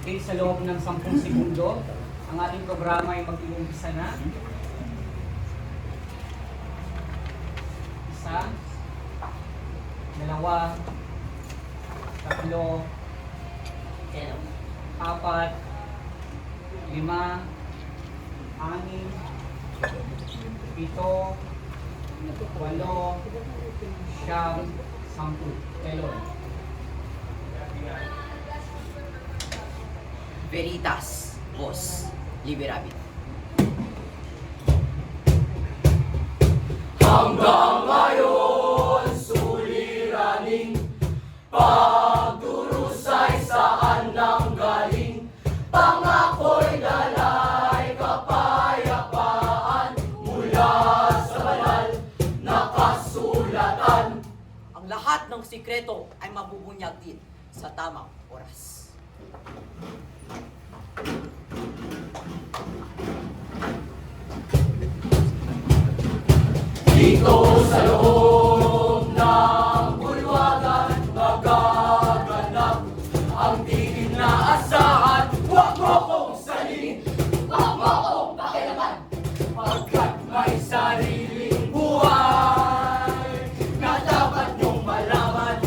Okay, sa loob ng 10 segundo, ang ating programa ay mag-uumpisa na. Isa, dalawa, tatlo, apat, lima, anim, pito, walo, siyam, 10. Kelon. Veritas, Boss, Liberabi. Hanggang ngayon, suliraning pagdurusay saan nang galing. Pangako'y dalay kapayapaan mula sa banal na kasulatan. Ang lahat ng sikreto ay mabubunyag din sa tamang oras. Dito sa loob ng bulwagan magaganap ang di inaasahan. Huwag mo kong salin, huwag mo kong pakialaman, pagkat may sariling buhay na dapat niyong malaman.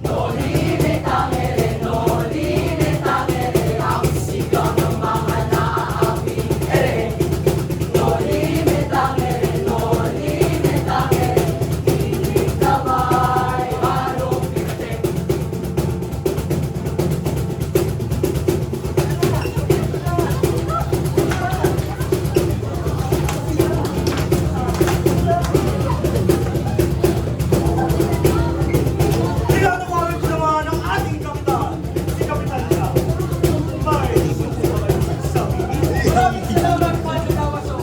No limit ang ere, no limit ang ere, ang sigaw ng mga naaabing ere. No limit ang ere, no limit ang ere, hilig na may halong pigate. Tinatawagan ko naman ang ating kapitan, si Kapitan Lau. May susunod sa bibig. Maraming salamat, Padre Damaso.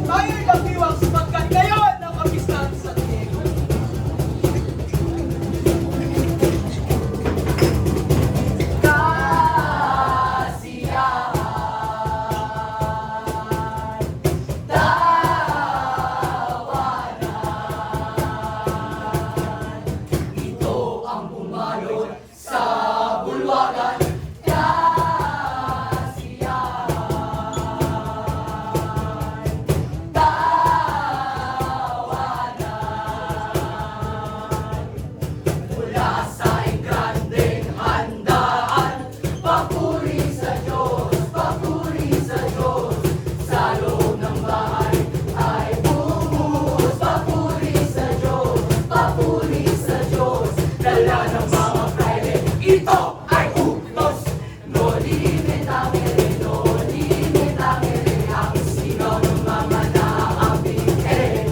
Tayo'y nagdiwang sapagkat ngayon ang kapistahan sa San Diego. Ito ang bumayo sa bulwagan. Mula sa engrandeng handaan, papuri sa Diyos, papuri sa Diyos. Sa loob ng bahay ay bumuhos, papuri sa Diyos, papuri sa Diyos. Dala ng mga fraile, ito ay utos. No limit ang ere, no limit ang ere, ang sigaw ng mga naaabing ere.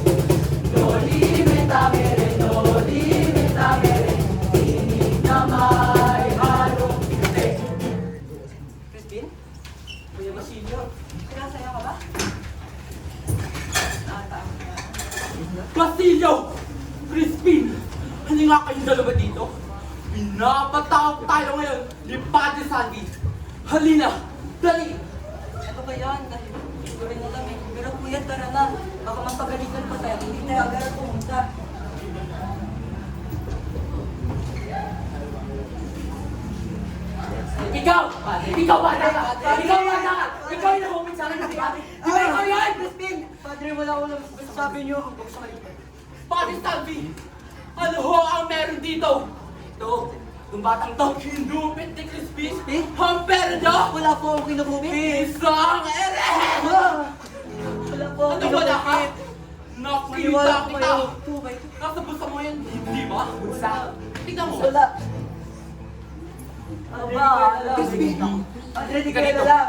No limit ang ere, no limit ang ere, tinig na may halong pigate. Crispin? Kuya Basilio? Pinasaya ka ba? Basilio! Crispin! Hindi nga kayong dalawa dito? Pinapatawag tayo ngayon ni Padre Sandy. Halina! Dali! Ito ba yan? Dahil hindi ko rin alam eh. Pero kuya, tara na. Baka mapagalitan pa tayo. Hindi tayo agad pumunta. Ikaw! Ikaw ba na? Ikaw ba na? Ikaw yung nahumit sa akin ng Padre. Di ba ikaw yan? Crispin! Padre, wala ko lang sabi niyo. Padre Sandy! Ano ho ang meron dito? Ito, yung batang to, kinupit ni Crispin. Eh? Ang pera niyo! Wala po akong kinukupit. Isang ere! Wala po Ano ba na ka? Nakita kita! Tukay. Nasa bulsa mo yan, hindi ba? Bulsa? Tingnan mo. Wala. Aba, alam. Padre, di kayo na lang.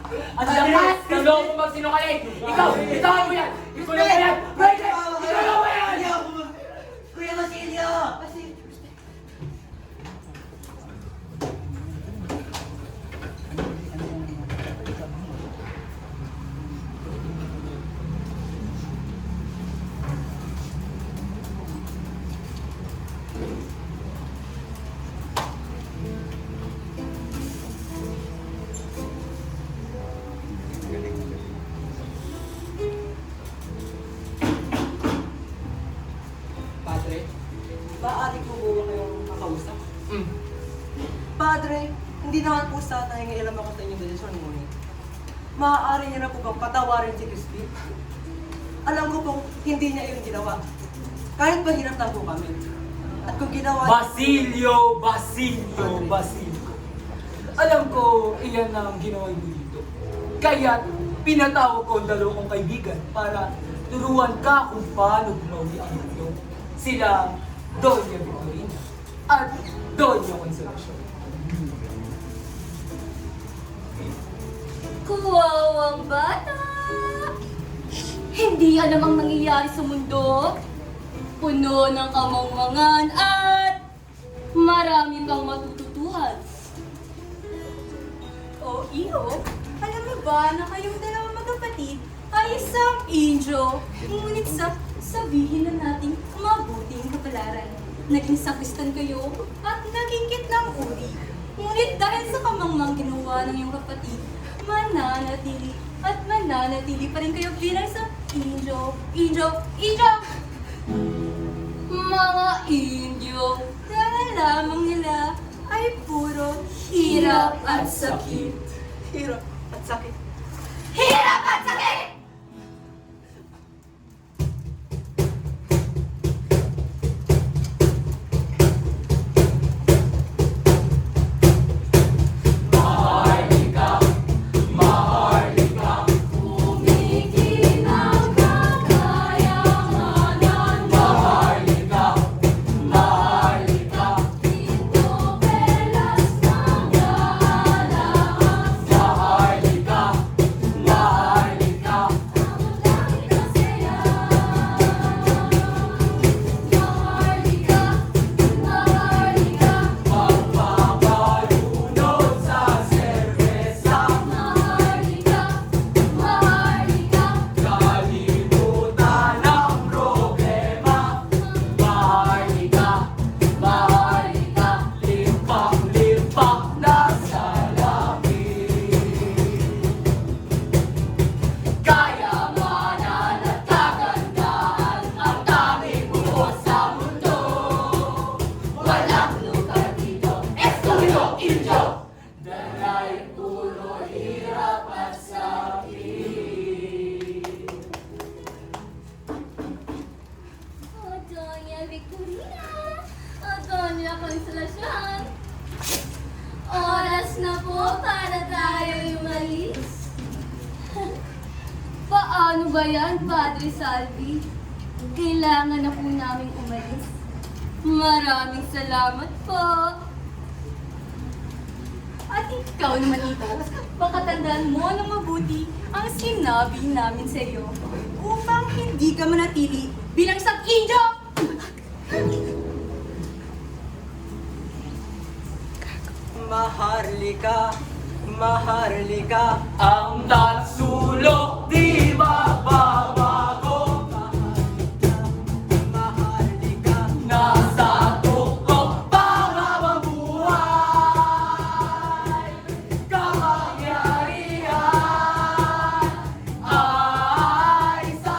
Ang lakas! Ikaw mo magsinungaling! Ikaw! Itawan mo yan! Ikaw mo yan! Pwede! Ikaw mo yan! Kuya Basilio! Maaari ko ba kayong makausap? Padre, hindi naman po sana nangingialam ako sa inyong desisyon, ngunit maaari niya na po bang patawarin si Crispin? Alam ko pong hindi niya yung ginawa. Kahit mahirap na po kami. At kung ginawa Basilio! Alam ko, iyan na ang ginawa mo dito. Kaya pinatawag ko ang dalawang kong kaibigan para turuan ka kung paano gumawi ang mundo. Sila, Doña Victorina at Doña Consolacion. Kuwawang bata! Hindi alam ang nangyayari sa mundo. Puno ng kamangmangan at marami pang matututuhan. O iyo, alam mo ba na kayong dalawang magkapatid ay isang injo? Ngunit sabihin na natin mabuting kapalaran. Naging sakristan kayo at nagingkit ng uri. Ngunit dahil sa kamangmang ginawa ng iyong kapatid, mananatili at mananatili pa rin kayo bilang sa injo. Mga Indio, dahil lamang nila ay puro hirap at sakit. hirap at sakit. Hirap at sakit! Kumikinang kakayahanan, Tito Pelas ng galaan. Doña Victorina, Doña Consolacion, oras na po para tayo umalis. Paano ba yan, Padre Salvi? Kailangan na po namin umalis. Maraming salamat po. At ikaw naman ito, baka tandaan mo ng mabuti ang sinabi namin sa iyo upang hindi ka manatili bilang isang Indio! Maharlika, Ang tatsulok di mababago, maharlika, nasa tuktok para mabuhay. Kapangyarihan ay sa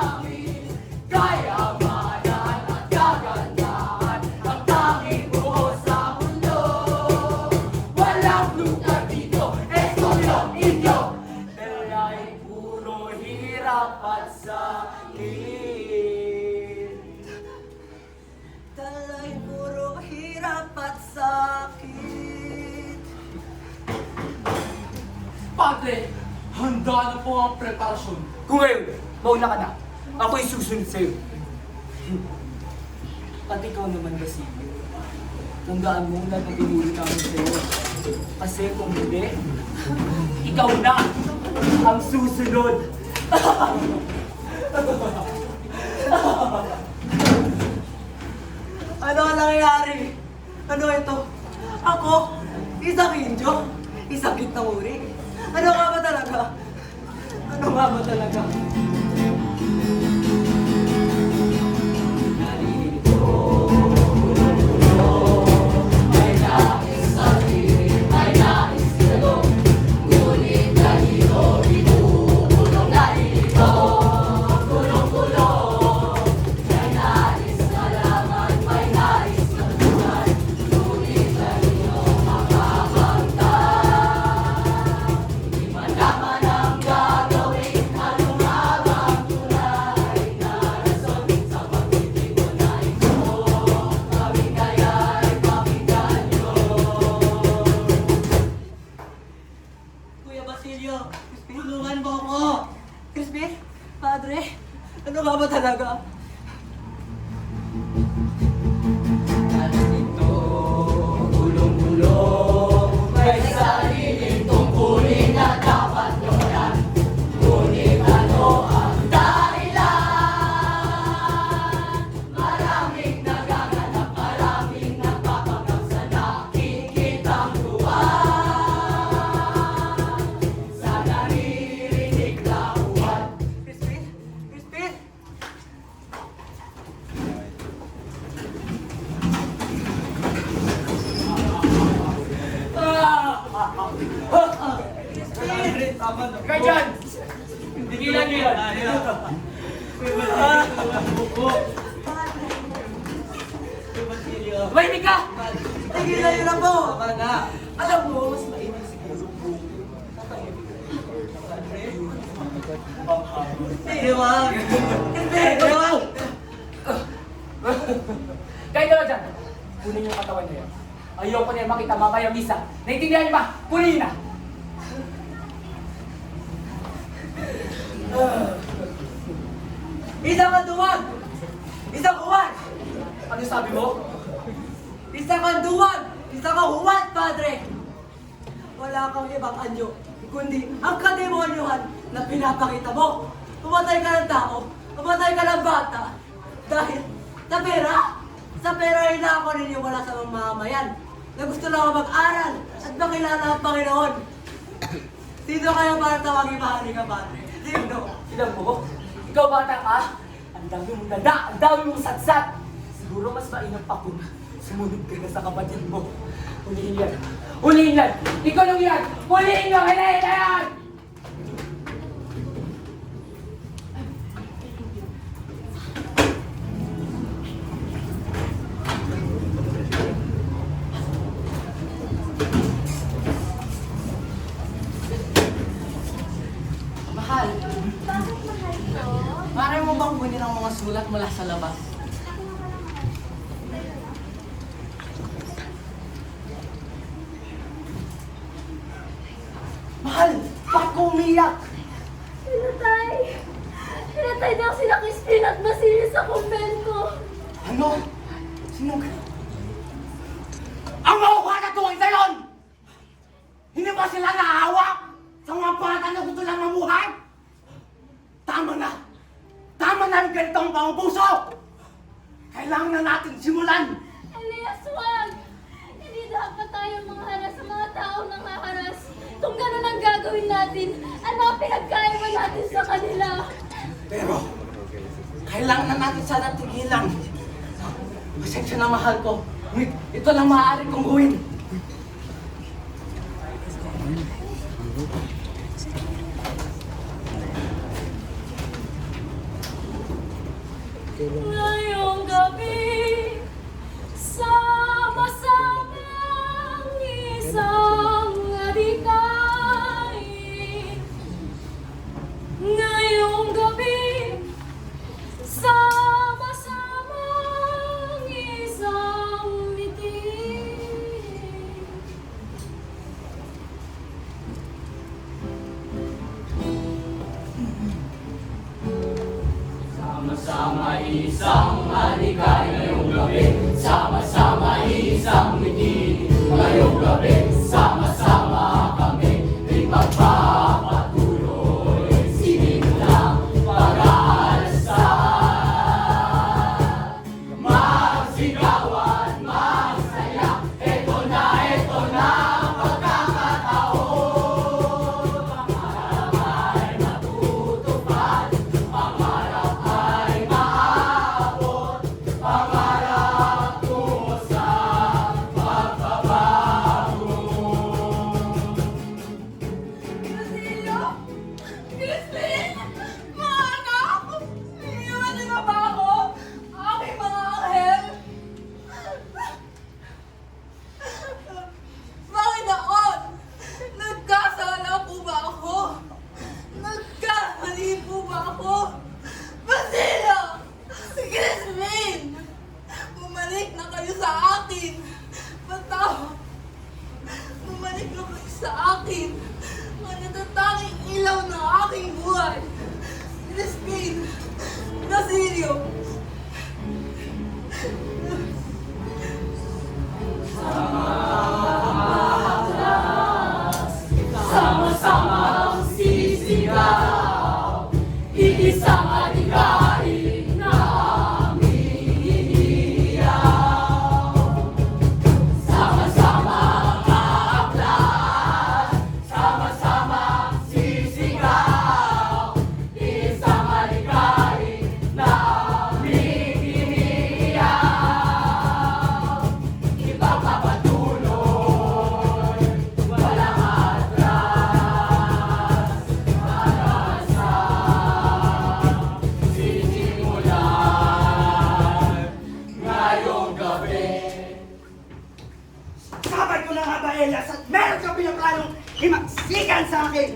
amin, kayamanan at kagandahan ang tanging buhos sa mundo. Walang lugar dito, Estudyo Indio, dalay puro hirap at sakit. dalay puro hirap at sakit. Padre, handa na po ang preparasyon. Kung ngayon, mauna ka na. Ako'y susunod sa'yo. At ikaw naman, Basilio. Tandaan mo na pinili namin sa'yo. Kasi kung hindi, ikaw na ang susunod. Ano ang nangyayari? Ano ito? Ako? Isang Indio? Isang kitang uri? Ano nga ba talaga? Ano nga ba talaga? Tama na. Kaya dyan! Tigilan niyo yan! Mahimik ka! Tigilan niyo na po! Tama na. Alam mo, mas mainit siguro. Hindi, wag! Hindi, wag! Kahit naman dyan, kunin yung katawan niyo yan. Ayoko na yan makita mamaya misa. Naintindihan niyo ba? Kunin niyo na! Isang kaduwag! Isang huwad! Ano sabi mo? Isang kanduwag! Isang kahuwad, Padre! Wala kang ibang anyo, kundi ang kademonyohan na pinapakita mo. Pumatay ka ng tao, pumatay ka ng bata. Dahil sa pera, sa pera ay ako wala sa mga mamamayan na gusto lang ako mag-aral at makilala ang Panginoon. Sino kaya para tawagin mahali ka, Padre? Sino? Ilang mo? Ikaw bata ka? Ang dami mong dada, ang dami mong satsat. Siguro mas mainam pa kung sumunod ka na sa kapatid mo. Huliin yan. Huliin yan! Ikaw lang yan! Huliin nyo! Hilahin na yan! Mahal, Bakit mahal ko? maaari mo bang kunin ang mga sulat mula sa labas? Mahal, bakit ko umiyak? Pinatay! Pinatay daw sila Crispin at Basilio sa kumbento. Ano? Sino ka? Ang mauha na tuwang salon! Hindi ba sila naawa sa mga bata na gusto lang mamuhay? Tama na! Tama na ang ganitong pambuso! Kailangan na natin simulan! Elias, wag! Hindi dapat tayo mangharas sa mga taong nanghaharas. Kung ganun ang gagawin natin, ano ang pinagkaiba natin sa kanila? Pero, kailangan na natin sana tigilan. Pasensya na, mahal ko. Ngunit ito lang maaari kong gawin. Ngayong gabi, sama-samang isang adikain. Ngayong gabi, sama-samang isang mitin. Sama-sama isang alikay ngayong gabi. Sama-sama isang ngiti ngayong gabi. Sama-sama kami di magpapatuloy. Sinimulang pag-aalsa. Magsigawan, magsaya. Ito na ang pagkakataon. Pangarap ay matutupad. Pangarap ay maabot. Pangarap tungo sa pagbabago. Basilio! Crispin! Mga anak! Iiwan niyo na ba ako? Aking mga anghel! Bakit ako? Nagkasala po ba ako? Nagkamali po ba ako? Basilio! Crispin! Bumalik na kayo sa akin! Basta! Bumalik na kayo sa akin! Ang natatanging ilaw ng aking buhay! Crispin! Basilio! Sama-sama sisigaw. Iisang adikain na aming iniyaw. Sama-sama kaaklan. Sama-sama sisigaw. Iisang adikain na nga ba, Elias, at meron kang pinaplanong imagsikan sa akin?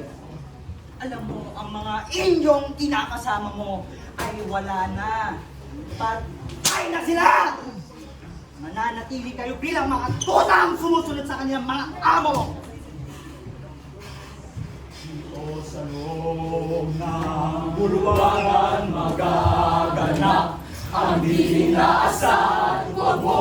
Alam mo, ang mga inyong kinakasama mo ay wala na. Patay na sila! Mananatili kayo bilang mga tutang sumusunod sa kanilang mga amo! Dito sa loob ng bulwagan magaganap ang di inaasahan, wag mo